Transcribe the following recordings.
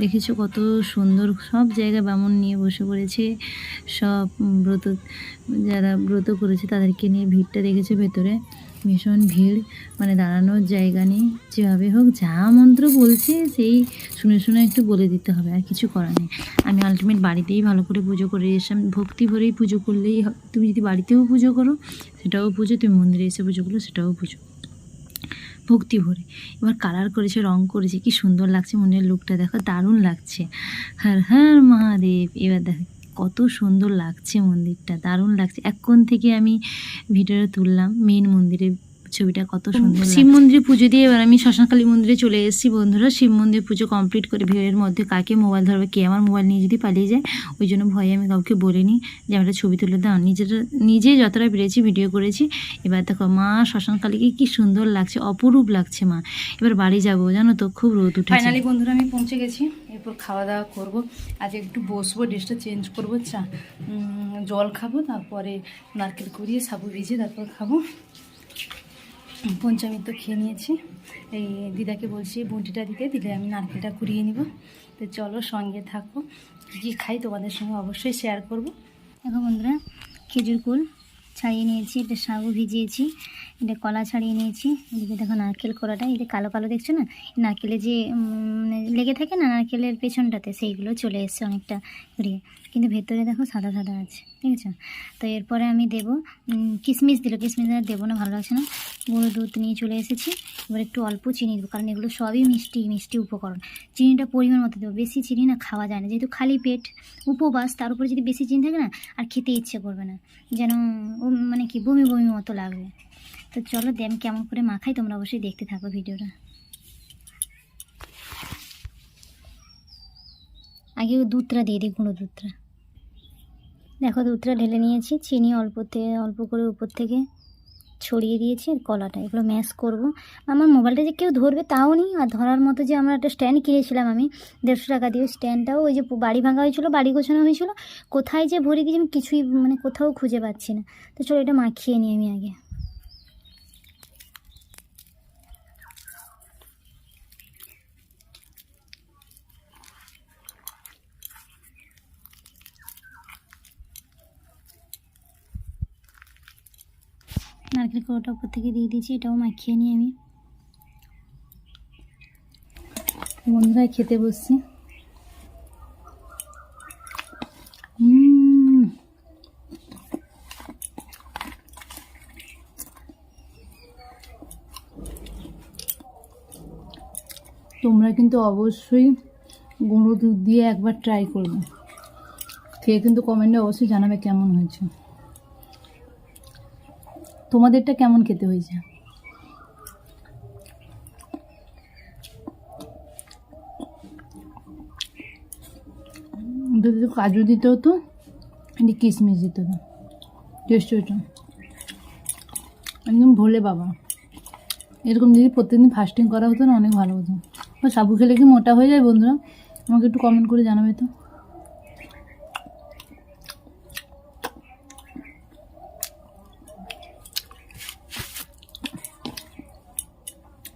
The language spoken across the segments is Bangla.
দেখেছো কত সুন্দর, সব জায়গায় বামুন নিয়ে বসে পড়েছে, সব ব্রত যারা ব্রত করেছে তাদেরকে নিয়ে ভিড়টা দেখেছে ভেতরে, ভীষণ ভিড়, মানে দাঁড়ানোর জায়গা নেই। যেভাবে হোক যা মন্ত্র বলছে সেই শুনে শুনে একটু বলে দিতে হবে, আর কিছু করার নেই। আমি আলটিমেট বাড়িতেই ভালো করে পুজো করে এসেছিলাম, ভক্তি ভরেই পুজো করলেই তুমি যদি বাড়িতেও পুজো করো সেটাও পুজো, তুমি মন্দিরে এসে পুজো করো সেটাও পুজো, ভক্তি ভরে। এবার কালার করেছে, রং করেছে, কি সুন্দর লাগছে, মনের লুকটা দেখো, দারুণ লাগছে। হর হর মহাদেব। এবার দেখো কত সুন্দর লাগছে মন্দিরটা, দারুণ লাগছে। এক্ষণ থেকে আমি ভিডিওটা তুললাম, মেন মন্দিরের ছবিটা কত সুন্দর। শিব মন্দিরে পুজো দিয়ে এবার আমি শ্মশানকালী মন্দিরে চলে এসেছি বন্ধুরা। শিব মন্দির পুজো কমপ্লিট করে ভিড়ের মধ্যে কাকে মোবাইল ধরবে, কে আমার মোবাইল নিয়ে যদি পালিয়ে যায়, ওই জন্য ভয়ে আমি কাউকে বলিনি যে আমরা ছবি তুলে দাও, নিজেই যতটা পেরেছি ভিডিও করেছি। এবার দেখো মা শ্মশানকালীকে কি সুন্দর লাগছে, অপরূপ লাগছে মা। এবার বাড়ি যাবো, জানো তো খুব রোদ উঠে। ফাইনালি বন্ধুরা আমি পৌঁছে গেছি, এরপর খাওয়া দাওয়া করবো, আজ একটু বসবো, ড্রেসটা চেঞ্জ করবো, জল খাবো, তারপরে নারকেল কুড়িয়ে সাবু ভিজে তারপর খাবো। পঞ্চামৃত খেয়ে নিয়েছি, এই দিদাকে বলছি বুঁটিটা দিলে আমি নারকেলটা কুড়িয়ে নিব। তো চলো সঙ্গে থাকো, কী খাই তোমাদের সঙ্গে অবশ্যই শেয়ার করব। দেখো বন্ধুরা, খেজুর কুল ছাড়িয়ে নিয়েছি, এটা সাগু ভিজিয়েছি, এটা কলা ছাড়িয়ে নিয়েছি, এদিকে দেখো নারকেল কোড়াটা, এই যে কালো কালো দেখছো না, নারকেলে যে লেগে থাকে না নারকেলের পেছনটাতে, সেইগুলো চলে এসছে অনেকটা ঘুরিয়ে, কিন্তু ভেতরে দেখো সাদা সাদা আছে, ঠিক আছে। তো এরপরে আমি দেবো কিশমিশ, কিশমিশ আর দেবো না, ভালো লাগছে না। গুঁড়ো দুধ নিয়ে চলে এসেছি, এবার একটু অল্প চিনি দেবো, কারণ এগুলো সবই মিষ্টি উপকরণ। চিনিটা পরিমাণ মতো দেবো, বেশি চিনি না খাওয়া যায় না, যেহেতু খালি পেট উপবাস, তার উপরে যদি বেশি চিনি থাকে না আর খেতে ইচ্ছে করবে না, যেন মানে কি বমি বমি মতো লাগবে। তো চলো আমি কেমন করে মাখাই তোমরা অবশ্যই দেখতে থাকো ভিডিওটা। আগে দুধটা দিয়ে দিই, গুঁড়ো দুধটা। দেখো দুধটা ঢেলে নিয়েছি, চিনি অল্প করে উপর থেকে ছড়িয়ে দিয়েছি, আর কলাটা এগুলো ম্যাশ করব। আমার মোবাইলটা যে কেউ ধরবে তাও নেই, আর ধরার মতো যে আমরা একটা স্ট্যান্ড কিনেছিলাম আমি 150 টাকা দিয়ে, স্ট্যান্ডটাও ওই যে বাড়ি ভাঙা হয়েছিল, বাড়ি গোছানো হয়েছিল, কোথায় যে ভরে দিয়েছি আমি কিছুই মানে কোথাও খুঁজে পাচ্ছি না। তো চলো এটা মাখিয়ে নিই আমি আগে। নারকেল কোড়াটা উপর থেকে দিয়ে দিয়েছি, এটাও মাখিয়ে নিই আমি। বন্ধুরা খেতে বসছি, তোমরা কিন্তু অবশ্যই গুঁড়ো দুধ দিয়ে একবার ট্রাই করবে, খেয়ে কিন্তু কমেন্টে অবশ্যই জানাবে কেমন হয়েছে, তোমাদেরটা কেমন খেতে হয়েছে। যদি কাজু দিতে হতো, এটি কিশমিশ দিতে হতো, টেস্ট হতো একদম ভোলে বাবা। এরকম যদি প্রত্যেকদিন ফাস্টিং করা হতো না, অনেক ভালো হতো। সাবু খেলে কি মোটা হয়ে যায় বন্ধুরা? আমাকে একটু কমেন্ট করে জানাবে তো।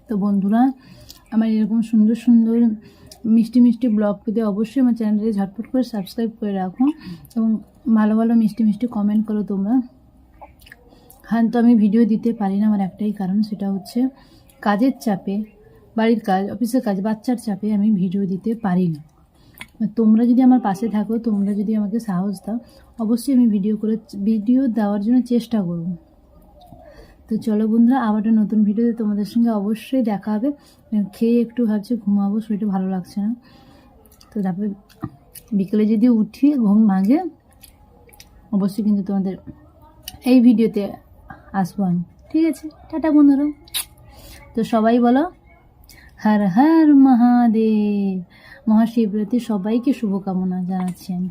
তো বন্ধুরা, আমার এরকম সুন্দর সুন্দর মিষ্টি মিষ্টি ব্লগ পেতে অবশ্যই আমার চ্যানেলটি ঝটপট করে সাবস্ক্রাইব করে রাখো, এবং ভালো ভালো মিষ্টি মিষ্টি কমেন্ট করো তোমরা। হ্যাঁ, তো আমি ভিডিও দিতে পারি না, আমার একটাই কারণ, সেটা হচ্ছে কাজের চাপে, বাড়ির কাজ, অফিসের কাজ, বাচ্চার চাপে আমি ভিডিও দিতে পারি না। তোমরা যদি আমার পাশে থাকো, তোমরা যদি আমাকে সাহস দাও, অবশ্যই আমি ভিডিও দেওয়ার জন্য চেষ্টা করব। তো চলো বন্ধুরা, আবার একটা নতুন ভিডিওতে তোমাদের সঙ্গে অবশ্যই দেখা হবে। খেয়ে একটু ভাবছি ঘুমাবো, শরীরটা ভালো লাগছে না। তো তারপরে বিকেলে যদি উঠি, ঘুম ভাঙে, অবশ্যই কিন্তু তোমাদের এই ভিডিওতে আসবো আমি, ঠিক আছে? টাটা বন্ধুরা। তো সবাই বলো হর হর মহাদেব। মহাশিবরাত্রি সবাইকে শুভকামনা জানাচ্ছি আমি।